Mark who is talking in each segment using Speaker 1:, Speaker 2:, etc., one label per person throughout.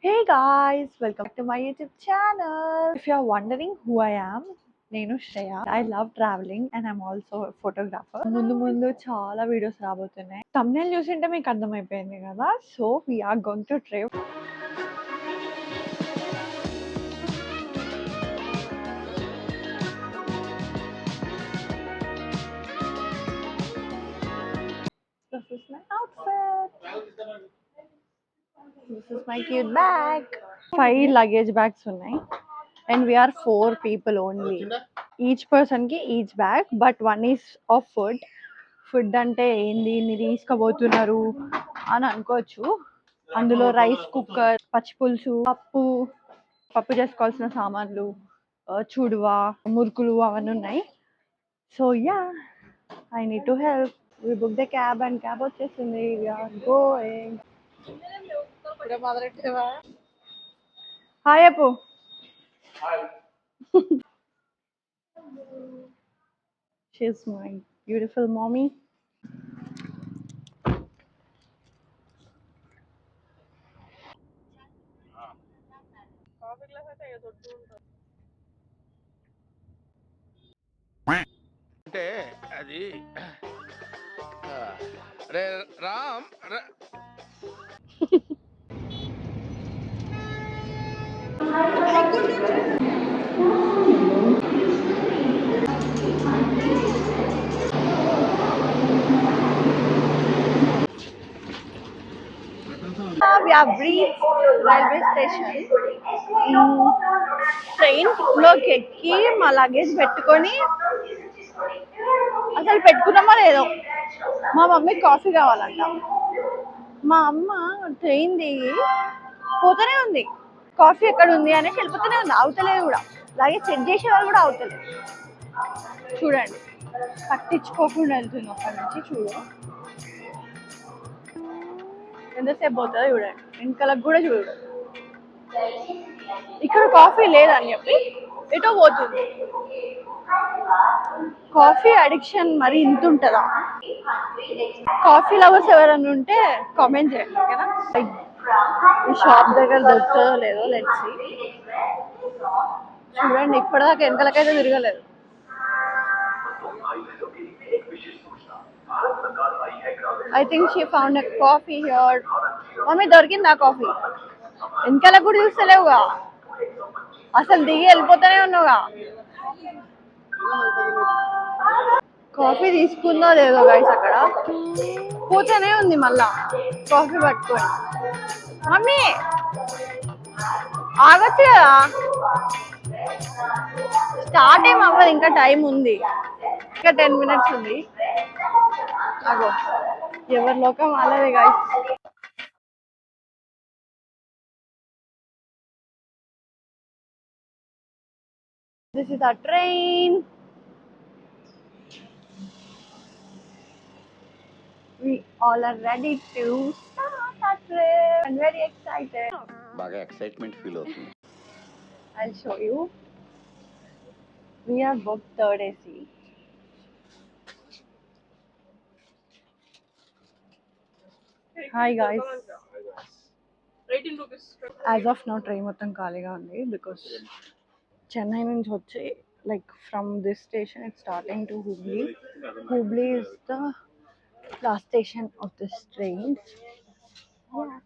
Speaker 1: Hey guys, welcome back to my YouTube channel. If you are wondering who I am, నేను Shreya. I love traveling and I'm also a photographer. ముందు ముందు చాలా videos రాబోతున్నాయి. thumbnail చూసింటే మీకు అర్థమైపోయింది కదా. So we are going to trip. This is my outfit. This is my cute bag. 5 luggage bags ఉన్నాయి. And we are 4 people only. Each person కి each bag, but one is of food. Food అంటే ఏంది ఇన్ని తీసుకుపోతున్నారు అని అనుకోవచ్చు. అందులో rice cooker, పచ్చి పులుసు, పప్పు చేసుకోవాల్సిన సామాన్లు, చూడువ, మురుకులు అవన్నీ ఉన్నాయి. So yeah, I need to help. We book the cab and cab వచ్చేసింది. We are going. హాయ్ అప్పు. She's my beautiful mommy.
Speaker 2: అంటే అది రే రామ్
Speaker 1: We have reached railway station. Train లోకి ఎక్కి మా లగేజ్ పెట్టుకొని అసలు పెట్టుకున్నామో లేదో మా మమ్మీకి కాఫీ కావాలంట. మా అమ్మ ట్రైన్ దిగి పోతూనే ఉంది. కాఫీ ఎక్కడ ఉంది అనేసి వెళ్ళిపోతూనే ఉంది. అవుతలేదు కూడా. అలాగే చెక్ చేసేవాళ్ళు కూడా అవుతలేదు. చూడండి, పట్టించుకోకుండా వెళ్తుంది అక్కడి నుంచి. చూడు ఎంతసేపు పోతుందో చూడండి. వెనకాలకు కూడా చూడు. ఇక్కడ కాఫీ లేదని చెప్పి ఎటో పోతుంది. కాఫీ అడిక్షన్ మరి ఇంత ఉంటుందా? కాఫీ లవర్స్ ఎవరైనా ఉంటే కామెంట్ చేయండి, ఓకేనా? ఈ షాప్ దగ్గర దొరుకుతుందో లేదో లెట్స్ సీ. చూడండి, ఇప్పటిదాకా వెనకలకైతే తిరగలేదు. I think she found a coffee here. Mummy దొరికిందా కాఫీ? వెనకాల కూడా చూస్తలేవుగా, అసలు దిగి వెళ్ళిపోతూనే ఉన్నావుగా. కాఫీ తీసుకుందో లేదో గైస్, అక్కడ పోతూనే ఉంది మళ్ళా కాఫీ పట్టుకొని. మమ్మీ ఆగొచ్చు కదా, స్టార్ట్ ఏం అవ్వదు, ఇంకా టైం ఉంది, ఇంకా 10 minutes ఉంది. అగో ఎవరి లోకం వాళ్ళది guys. This is our train. We all are ready to start our trip. I'm very excited.
Speaker 2: బాగా ఎక్సైట్మెంట్ ఫీల్ అవుతుంది.
Speaker 1: I'll show you. We are booked 3rd AC. Hi guys. 18 rupees. As of now train మొత్తం ఖాళీగా ఉంది because Chennai నుంచి వచ్చి like from this station it's starting to Hubli. Hubli is the last station of this train. Yeah.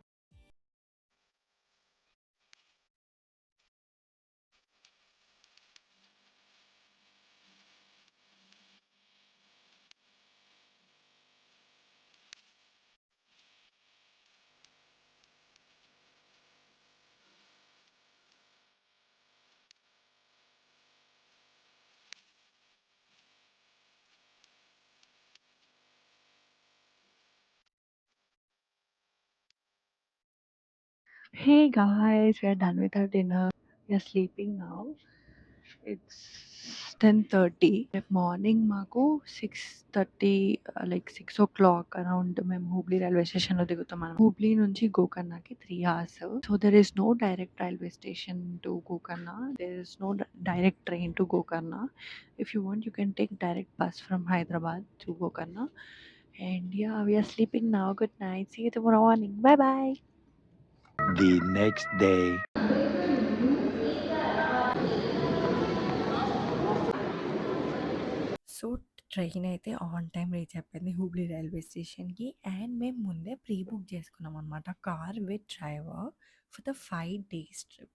Speaker 1: Hey guys, we are done with our dinner. We are sleeping now. It's 10:30. Morning మాకు 6:30 like 6 o'clock around మేము Hubli railway స్టేషన్లో దిగుతాం. మనం హుబ్లీ నుంచి గోకర్ణకి 3 hours. So there is no direct railway station to Gokarna. There is no direct train to Gokarna. If you want you can take direct bus from Hyderabad to Gokarna. And yeah, we are sleeping now. Good night. See you tomorrow morning. Bye bye.
Speaker 3: The next day.
Speaker 1: So train అయితే on time reach అయిపోయింది Hubli railway స్టేషన్కి. And మేము ముందే pre book చేసుకున్నాం అనమాట car with driver for the 5 days trip.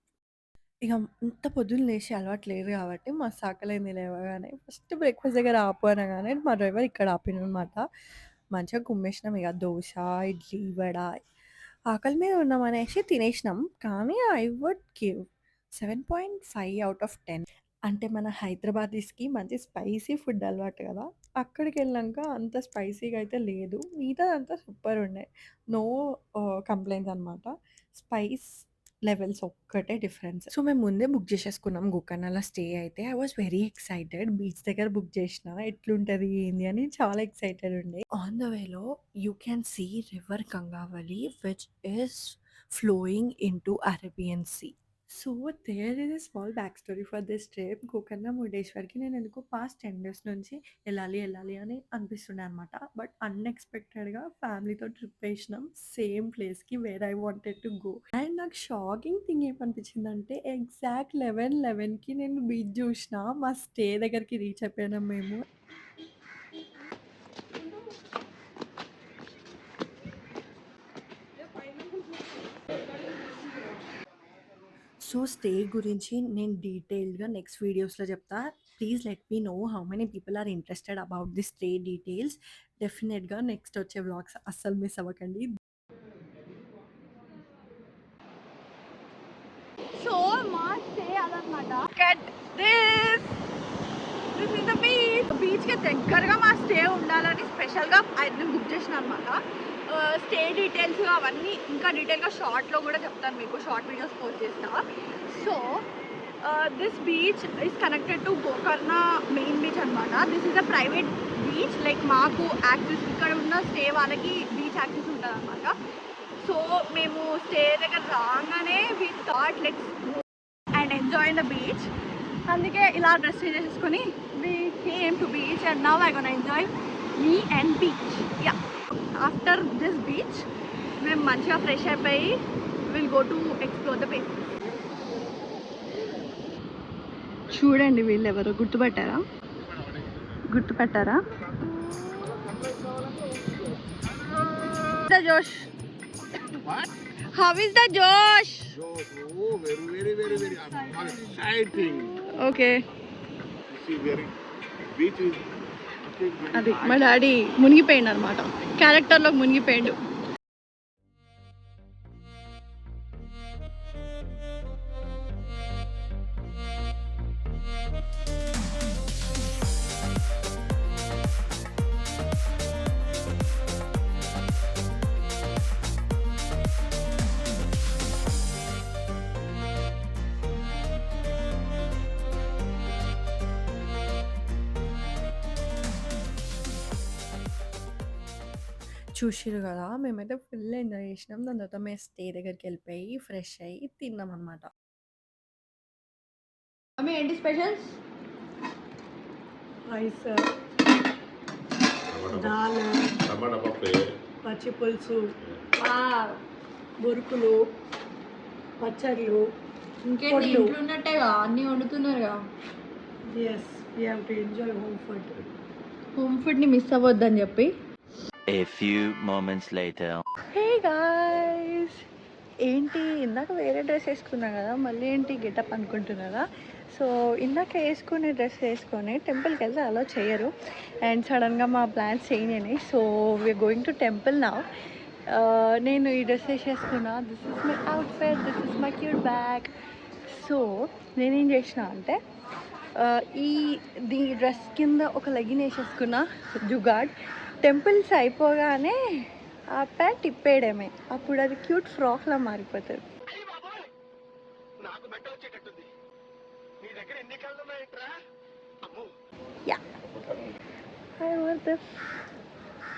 Speaker 1: ఇక అంత పొద్దున్న లేచి అలవాటు లేదు కాబట్టి మస్తు ఆకలైంది లేవగానే. ఫస్ట్ బ్రేక్‌ఫాస్ట్ దగ్గర ఆపు అనగానే మా డ్రైవర్ ఇక్కడ ఆపిండనమాట. మంచిగా కుమ్మేసినాం ఇక దోస, ఇడ్లీ, వడ. ఆకలి మీద ఉన్నామనేసి తినేసినాం. కానీ I would give 7.5 out of 10. అంటే మన హైదరాబాదీస్‌కి మంచి స్పైసీ ఫుడ్ అలవాటు కదా! అక్కడికెళ్ళినంక అంత స్పైసీగా అయితే లేదు. మిగతాదంతా సూపర్ ఉండే. నో కంప్లెయింట్స్ అనమాట. స్పైస్ లెవెల్స్ ఒక్కటే డిఫరెన్స్. సో, మేము ముందే బుక్ చేసేసుకున్నాం గోకర్ణలో స్టే అయితే. I was very excited. Beach దగ్గర బుక్ చేసినా. ఎట్లుంటది ఏంది అని చాలా ఎక్సైటెడ్ ఉండే. ఆన్ ద వేలో you can see river Gangavali which is flowing into Arabian sea. So, there is a small back story for this trip. Gokarna మురుడేశ్వర్‌కి నేనెందుకో పాస్ట్ 10 డేస్ నుంచి ఎళ్ళాలి అని అనిపిస్తుండే అనమాట. బట్ అన్‌ఎక్స్‌పెక్టెడ్‌గా ఫ్యామిలీతో ట్రిప్ ఏసినాం సేమ్ ప్లేస్‌కి where I wanted to go. And నాకు షాకింగ్ థింగ్ ఏమనిపించిందంటే ఎగ్జాక్ట్ 11:11కి నేను బీచ్ జూషినా. మా స్టే దగ్గరికి రీచ్ అయిపోయినాం మేము. సో, స్టే గురించి నేను డీటెయిల్డ్‌గా నెక్స్ట్ వీడియోస్‌లో చెప్తా. Please let me know how many people are interested about the stay details. డెఫినెట్‌గా నెక్స్ట్ వచ్చే వ్లాగ్స్ అస్సలు మిస్ అవ్వకండి. సో, మా స్టే అదనమాట. Cut this. This is the beach. బీచ్‌కి దగ్గరగా మా స్టే ఉండాలని స్పెషల్‌గా నేను బుక్ చేసినా అనమాట. స్టే డీటెయిల్స్ అవన్నీ ఇంకా డీటెయిల్‌గా షార్ట్‌లో కూడా చెప్తాను మీకు. షార్ట్ వీడియోస్ పోస్ట్ చేస్తా. So, this beach is connected to Gokarna main beach అనమాట. This is a private beach. Like మాకు యాక్సెస్ ఇక్కడ ఉన్న స్టే వాళ్ళకి బీచ్ యాక్సెస్ ఉంటుంది అనమాట. సో, మేము స్టే దగ్గర రాగానే we thought let's go and enjoy the beach. అందుకే ఇలా డ్రెస్ చేసేసుకొని we came to beach and now I gonna enjoy me and beach. Yeah, after this beach మేము మంచిగా ఫ్రెష్ అయిపోయి will go to explore the place. చూడండి వీళ్ళు ఎవరు గుర్తుపట్టారా? The josh. How is the josh?
Speaker 2: Oh, very exciting.
Speaker 1: Okay,
Speaker 2: See, beach is.
Speaker 1: అది మా daddy మునిగిపోయిండు అనమాట. క్యారెక్టర్లో మునిగిపోయిండు. చూసిర్రు కదా, మేమైతే ఫుల్ ఎంజాయ్ చేసినాం. దాని తర్వాత మేము స్టే దగ్గరికి వెళ్ళిపోయి ఫ్రెష్ అయ్యి తిన్నాం అనమాట. ఏంటి స్పెషల్స్?
Speaker 4: రైస్, దాల్, పచ్చి పులుసు, మురుకులు, పచ్చళ్ళు.
Speaker 1: ఇంకేంటి ఇంట్లో ఉన్నట్టేగా అన్నీ వండుతున్నారుగా.
Speaker 4: Yes, we have to enjoy home food.
Speaker 1: Home ఫుడ్ని మిస్ అవ్వద్దని చెప్పి.
Speaker 3: A few moments later.
Speaker 1: Hey guys, ఏంటి ఇందాక వేరే డ్రెస్ వేసుకున్నా కదా, మళ్ళీ ఏంటి గెటప్ అనుకుంటున్నారా? సో ఇందాక వేసుకునే డ్రెస్ వేసుకొని టెంపుల్కి వెళ్తే అలా చేయరు. అండ్ సడన్గా మా ప్లాన్స్ చేంజ్ అయినాయి. So we're going to temple now. నేను ఈ డ్రెస్ వేసేసుకున్నా. This is my outfit, this is my cute bag. సో నేనేం చేసిన అంటే ఈ డ్రెస్ కింద ఒక లెగిన్ వేసేసుకున్నా జుగాడ్. టెంపుల్స్ అయిపోగానే ఆ ప్యాంట్ తిప్పేయడమే, అప్పుడు అది క్యూట్ ఫ్రాక్లా మారిపోతుంది. Yeah, I want this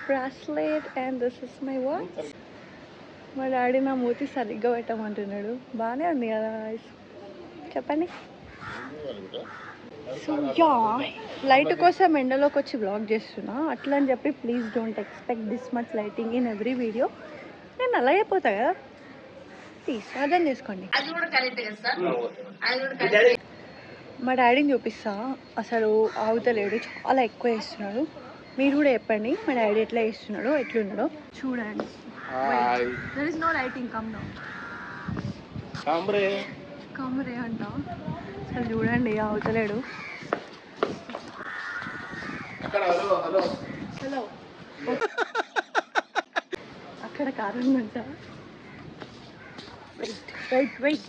Speaker 1: bracelet and this is my watch. మా డాడీ నా మూతి సరిగ్గా పెట్టమంటున్నాడు. బాగానే ఉంది కదా చెప్పండి. సో యా, లైట్ కోసం ఎండలోకి వచ్చి బ్లాగ్ చేస్తున్నా. అట్లా అని చెప్పి please don't expect this much lighting in every video. నేను అలా అయిపోతా కదా. ప్లీజ్ అర్థం చేసుకోండి. మా డాడీని చూపిస్తా, అసలు ఆగుతలేడు, చాలా ఎక్కువ వేస్తున్నాడు. మీరు కూడా చెప్పండి మా డాడీ ఎట్లా వేస్తున్నాడో ఎట్లున్నాడో చూడండి. దర్ ఇస్ నో లైటింగ్, కమ్రే అంట. అసలు చూడండి ఆగుతలేడు. హలో అక్కడ కారు ఉందంట. వెయిట్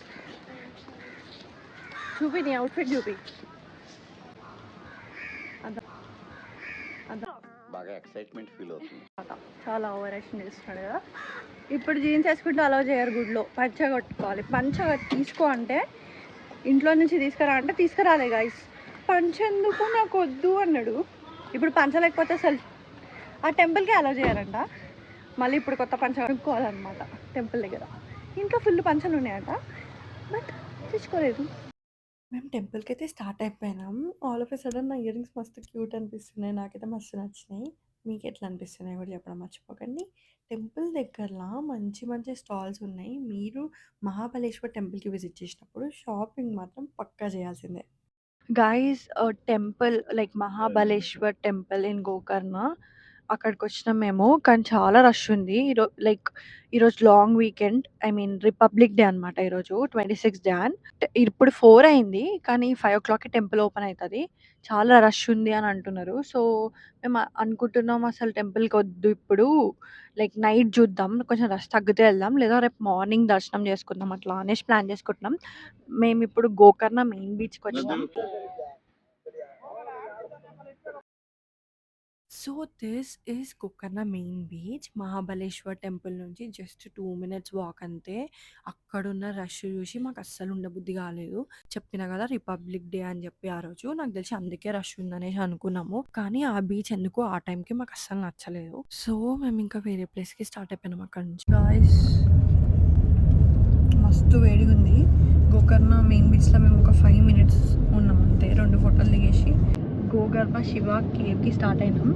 Speaker 1: చూపి, నీ అవుట్ఫిట్ చూపి.
Speaker 5: బాగా ఎక్సైట్మెంట్ ఫీల్ అవుతుంది.
Speaker 1: చాలా ఓవర్ యాక్షన్ చేస్తున్నాడు కదా. ఇప్పుడు జీన్స్ వేసుకుంటే అలౌ చేయరు గుడిలో, పంచ కట్టుకోవాలి. పంచ తీసుకో అంటే ఇంట్లో నుంచి తీసుకురా అంటే తీసుకురాలే గాయస్. పంచ ఎందుకు, నాకు వద్దు అన్నాడు. ఇప్పుడు పంచ లేకపోతే అసలు ఆ టెంపుల్కి అలౌ చేయారంట. మళ్ళీ ఇప్పుడు కొత్త పంచ కనుక్కోవాలన్నమాట టెంపుల్ దగ్గర. ఇంట్లో ఫుల్ పంచలు ఉన్నాయంట, బట్ తీసుకోలేదు. మేము టెంపుల్కి అయితే స్టార్ట్ అయిపోయినాం. ఆల్ ఆఫ్ ఎ సడన్ నా ఇయర్ రింగ్స్ మస్తు క్యూట్ అనిపిస్తున్నాయి. నాకైతే మస్తు నచ్చినాయి. మీకు ఎట్లా అనిపిస్తున్నాయి కూడా చెప్పడం మర్చిపోకండి. టెంపుల్ దగ్గరలో మంచి మంచి స్టాల్స్ ఉన్నాయి. మీరు మహాబలేశ్వర్ టెంపుల్కి విజిట్ చేసినప్పుడు షాపింగ్ మాత్రం పక్కా చేయాల్సిందే. Guys, temple like Mahabaleshwar temple in Gokarna, అక్కడికి వచ్చినాం మేము. కానీ చాలా రష్ ఉంది. ఈరోజు long weekend, I mean republic day అనమాట. ఈరోజు 26 Jan. ఇప్పుడు 4 అయింది, కానీ 5 o'clockకి టెంపుల్ ఓపెన్ అవుతుంది. చాలా రష్ ఉంది అని అంటున్నారు. సో మేము అనుకుంటున్నాం అసలు టెంపుల్కి వద్దు ఇప్పుడు, లైక్ నైట్ చూద్దాం, కొంచెం రష్ తగ్గితే వెళ్దాం, లేదా రేపు మార్నింగ్ దర్శనం చేసుకుందాం అట్లా అనేసి ప్లాన్ చేసుకుంటున్నాం. మేము ఇప్పుడు గోకర్ణ మెయిన్ బీచ్కి వచ్చినాం. So this is Gokarna main beach. Mahabaleshwar temple నుంచి జస్ట్ 2 minutes వాక్ అంతే. అక్కడున్న రష్ చూసి మాకు అస్సలు ఉండబుద్ధి కాలేదు. చెప్పిన కదా రిపబ్లిక్ డే అని చెప్పి, ఆ రోజు నాకు తెలిసి అందుకే రష్ ఉందనేసి అనుకున్నాము. కానీ ఆ బీచ్ ఎందుకో ఆ టైంకి మాకు అస్సలు నచ్చలేదు. సో మేము ఇంకా వేరే ప్లేస్కి స్టార్ట్ అయిపోయినాం అక్కడ నుంచి. గాయ్స్, మస్తు వేడిగా ఉంది. గోకర్ణ మెయిన్ బీచ్లో మేము ఒక 5 minutes ఉన్నాం అంతే. 2 ఫోటోలు దిగేసి గోగర్భ శివ కేవ్కి స్టార్ట్ అయినాం.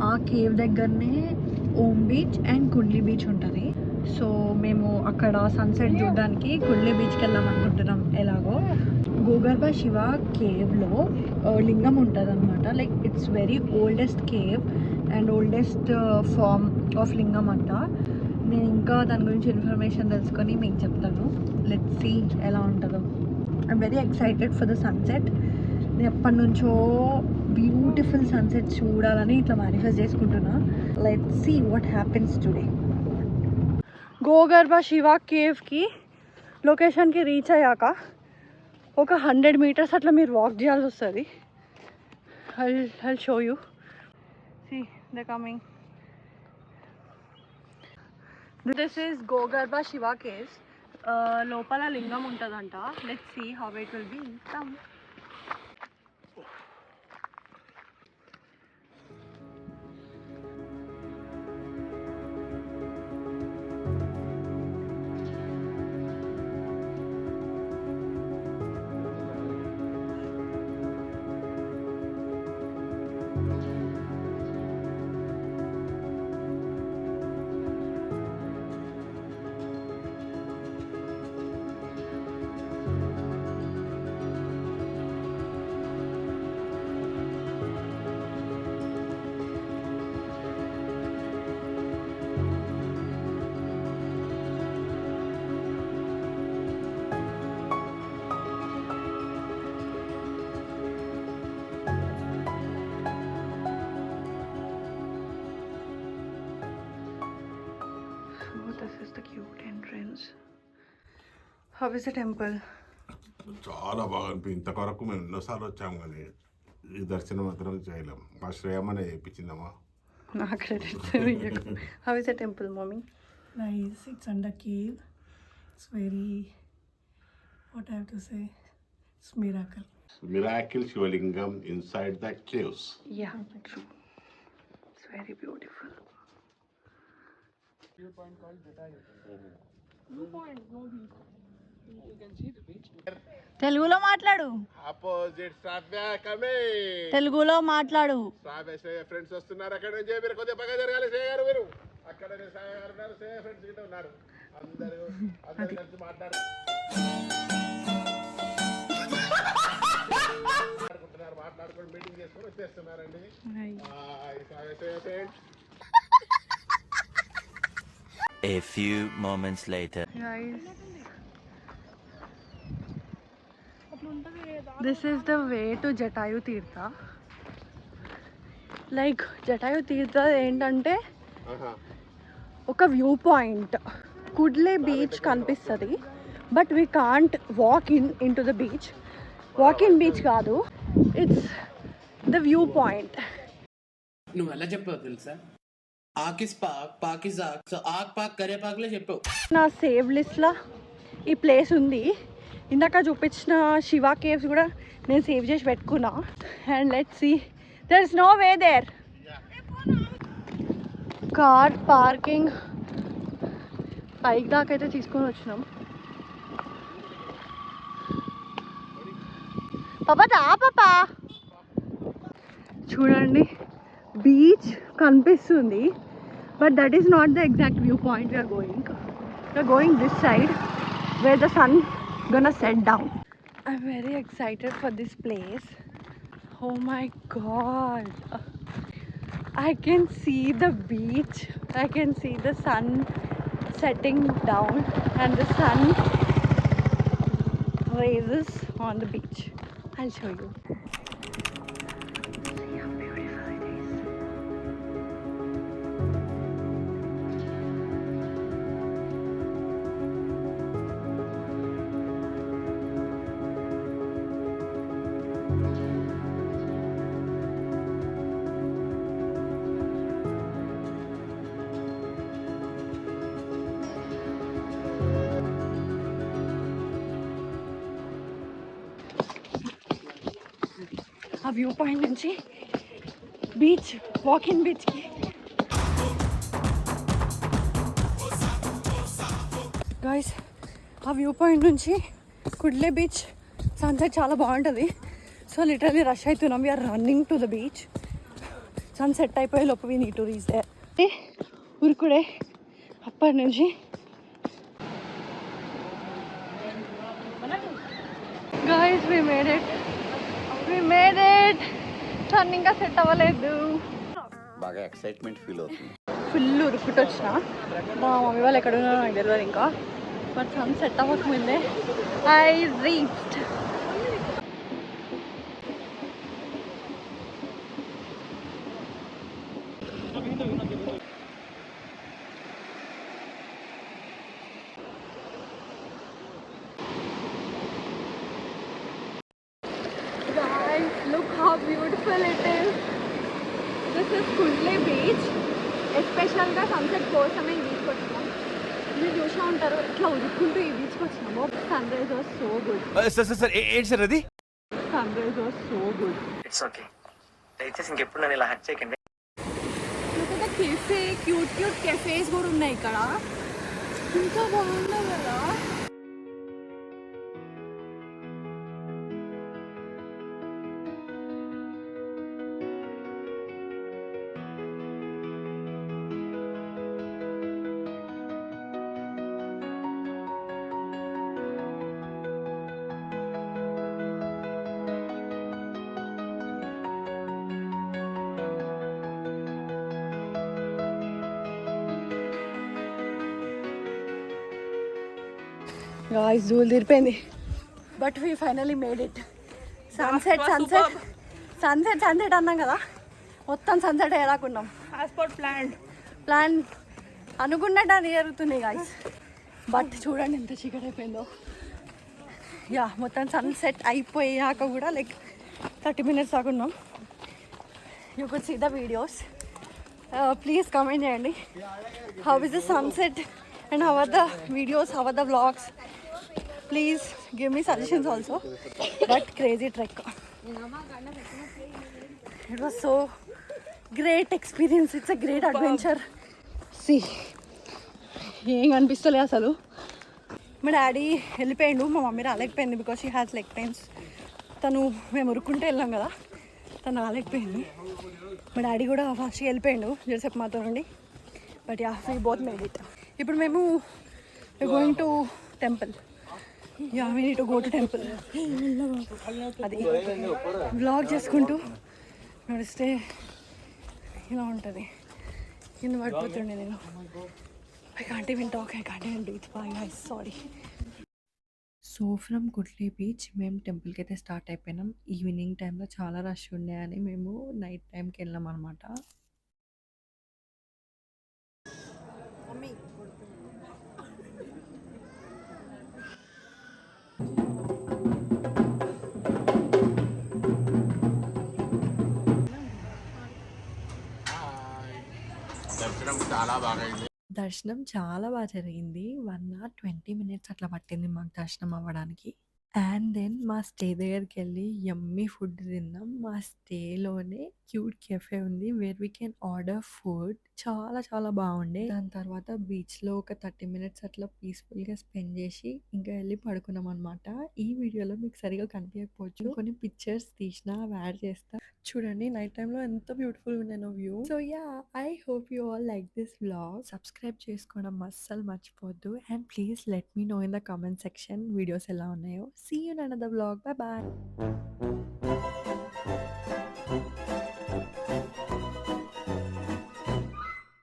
Speaker 1: ఆ కేవ్ దగ్గరనే ఓం బీచ్ అండ్ కుండ్లీ బీచ్ ఉంటుంది. సో మేము అక్కడ సన్సెట్ చూడడానికి కుండ్లీ బీచ్కి వెళ్దాం అనుకుంటున్నాం. ఎలాగో గోగర్భ శివ కేవ్లో లింగం ఉంటుంది అనమాట. Like it's very oldest cave and oldest form of lingam అంట. నేను ఇంకా దాని గురించి ఇన్ఫర్మేషన్ తెలుసుకొని మీకు చెప్తాను. లెట్స్ సీ ఎలా ఉంటుందో. I'm very excited for the sunset. నేను ఎప్పటి నుంచో బ్యూటిఫుల్ సన్సెట్ చూడాలని ఇట్లా మేనిఫెస్ట్ చేసుకుంటున్నా. Let's see what happens today. Gogarbha Shiva కేవ్కి లొకేషన్కి రీచ్ అయ్యాక ఒక 100 meters అట్లా మీరు వాక్ చేయాల్సి వస్తుంది. I'll show you. See, they're coming. This is Gogarbha Shiva Caves. లోపల లింగం ఉంటుందంట. Let's see how it will be. Come. This is the cute entrance. How is the temple?
Speaker 2: చాలా బాగా అనిపించింది. ఇంతవరకు మేము ఎన్నోసార్లు వచ్చాము కానీ ఈ దర్శనం మాత్రం చేయలేం. మా శ్రేయమ్మనే చేయించిందమ్మా.
Speaker 1: How is the temple, mommy?
Speaker 4: Nice. It's under cave. It's very, what I have to say, it's miracle.
Speaker 2: Miracle Shivalingam inside the caves.
Speaker 1: Yeah, true. It's very beautiful. తెలుగులో మాట్లాడు.
Speaker 2: ఆపోజిట్ శ్రావ్య కమింగ్.
Speaker 1: తెలుగులో మాట్లాడు.
Speaker 2: శ్రావ్య శ్రేయ ఫ్రెండ్స్ వస్తున్నారు. అక్కడ నుంచి మీరు కొద్దిగా పక్క జరగాలి. శ్రేయ గారు మీరు అక్కడ శ్రావ్య గారు ఉన్నారు. శ్రేయ ఫ్రెండ్స్ గిట్ట ఉన్నారు.
Speaker 1: అది
Speaker 3: A few moments later.
Speaker 1: Guys, this is the way to Jatayu Tirtha. Like Jatayu Tirtha ఏంటంటే ఒక వ్యూ పాయింట్. కుడ్లే బీచ్ కనిపిస్తుంది, but we can't walk in to the beach. Walk in beach కాదు, ఇట్స్ ద వ్యూ పాయింట్.
Speaker 6: నువ్వు ఎలా చెప్పావు తెలుసా? ఆకిస్ పాక్ పాకిస్ ఆక్, so ఆక్ పాక్ కరే పాక్లే చెప్పావు.
Speaker 1: నా సేవ్ లిస్ట్లో ఈ ప్లేస్ ఉంది. ఇందాక చూపించిన శివ కేవ్స్ కూడా నేను సేవ్ చేసి పెట్టుకున్నా. And let's see, there is no way there. Car parking పైకి దాకా అయితే తీసుకొని వచ్చినాం. పాపా దా పాపా, చూడండి బీచ్ కనిపిస్తుంది, but that is not the exact viewpoint we are going. We are going this side where the sun gonna set down. I'm very excited for this place. Oh my god, I can see the beach, I can see the sun setting down and the sun raises on the beach. I'll show you. See how beautiful it is. ఆ view point నుంచి beach, walking బీచ్కి guys, ఆ view point నుంచి Kudle beach sunset చాలా బాగుంటుంది. So literally rush అవుతున్నాం. We're running to the beach. Sunset అయిపోయే లోపు we need to reach there. ఉరుకుడే అప్పటి నుంచి. Guys, we made it. Sun ఇంకా సెట్ అవ్వలేదు.
Speaker 5: బాగా ఎక్సైట్మెంట్ ఫీల్ అవుతుంది.
Speaker 1: ఫుల్ ఉరుకుట వచ్చిన. మా మమ్మీ వాళ్ళు ఎక్కడ ఉన్నారో నాకు తెలియదు ఇంకా, బట్ సన్ సెట్ అవ్వకముందే I reached. Guys, look how beautiful it is. This is Kudle beach. ఎస్పెషల్గా సన్సెట్ కోసమే ఈ బీచ్కి వచ్చినాం. మీరు చూసా ఉంటారు, ఇట్లా ఉరుక్కుంటూ ఈ బీచ్కి వచ్చినాము. Sunrise was so good.
Speaker 7: Sir ఏంటి సార్ అది?
Speaker 1: Sunrise was so good.
Speaker 7: It's okay, దయచేసి ఇంకెప్పుడు నన్ను ఇలా హట్ చేయకండి.
Speaker 1: ఇక్కడ కెఫే, క్యూట్ కెఫేస్ కూడా ఉన్నాయి ఇక్కడ. ఇంకా బాగున్నాయి కదా. గాయ్స్, ధూళి తీరిపోయింది, but we finally made it. Sunset అన్నాం కదా, మొత్తం సన్సెట్ అయ్యేలాకున్నాం. ప్లాన్ అనుకున్నట్టు అది జరుగుతుంది గాయ్స్, బట్ చూడండి ఎంత చీకటి అయిపోయిందో. యా, మొత్తం సన్సెట్ అయిపోయాక కూడా లైక్ 30 minutes దాకా ఉన్నాం. You could see the videos. Please comment చేయండి, how is the sunset and how are the videos, how are the vlogs. Please give me suggestions also. But crazy trek, it was so great experience. It's a great adventure. See, ఏం అనిపిస్తలే అసలు. మా daddy వెళ్ళిపోయిండు, మా mummy రాలేకపోయింది because she has leg pains. మేము ఉరుక్కుంటే వెళ్ళాం కదా, తను రాలేకపోయింది. మా డాడీ కూడా ఫాస్ట్గా వెళ్ళిపోయిండు జరసేపు మాతో నుండి. But yeah, we both made it. ఇప్పుడు మేము going to temple. Yeah we need to go to temple. అది వ్లాగ్ చేసుకుంటూ నడిస్తే ఇలా ఉంటుంది. కింద పడిపోతుండే నేను. I can't even talk, I can't even breathe. Bye guys, sorry. So from Kudle beach మేము టెంపుల్కి అయితే స్టార్ట్ అయిపోయినాం. ఈవినింగ్ టైంలో చాలా రష్ ఉండే అని మేము నైట్ టైంకి వెళ్ళాం అనమాట.
Speaker 2: దర్శనం చాలా బాగా అయింది.
Speaker 1: దర్శనం చాలా బాగా జరిగింది. 1 hour 20 minutes అట్లా పట్టింది మాకు దర్శనం అవ్వడానికి. అండ్ దెన్ మా స్టే దగ్గరికి వెళ్ళి యమ్మీ ఫుడ్ తిన్నాం. మా స్టేలోనే క్యూట్ కెఫే ఉంది where we can order food. చాలా చాలా బాగుండే. దాని తర్వాత బీచ్లో ఒక 30 minutes అట్లా పీస్ఫుల్గా స్పెండ్ చేసి ఇంకా వెళ్ళి పడుకున్నాం అనమాట. ఈ వీడియోలో మీకు సరిగా కనిపించకపోవచ్చు, కొన్ని పిక్చర్స్ తీసిన అవి యాడ్ చేస్తా. చూడండి నైట్ టైంలో ఎంత బ్యూటిఫుల్ ఉండేనో వ్యూ. So yeah, I hope you all like this vlog. Subscribe చేసుకోవడం అస్సలు మర్చిపోద్దు. And please let me know in the comment section videos ఎలా ఉన్నాయో. See you in another vlog. Bye bye.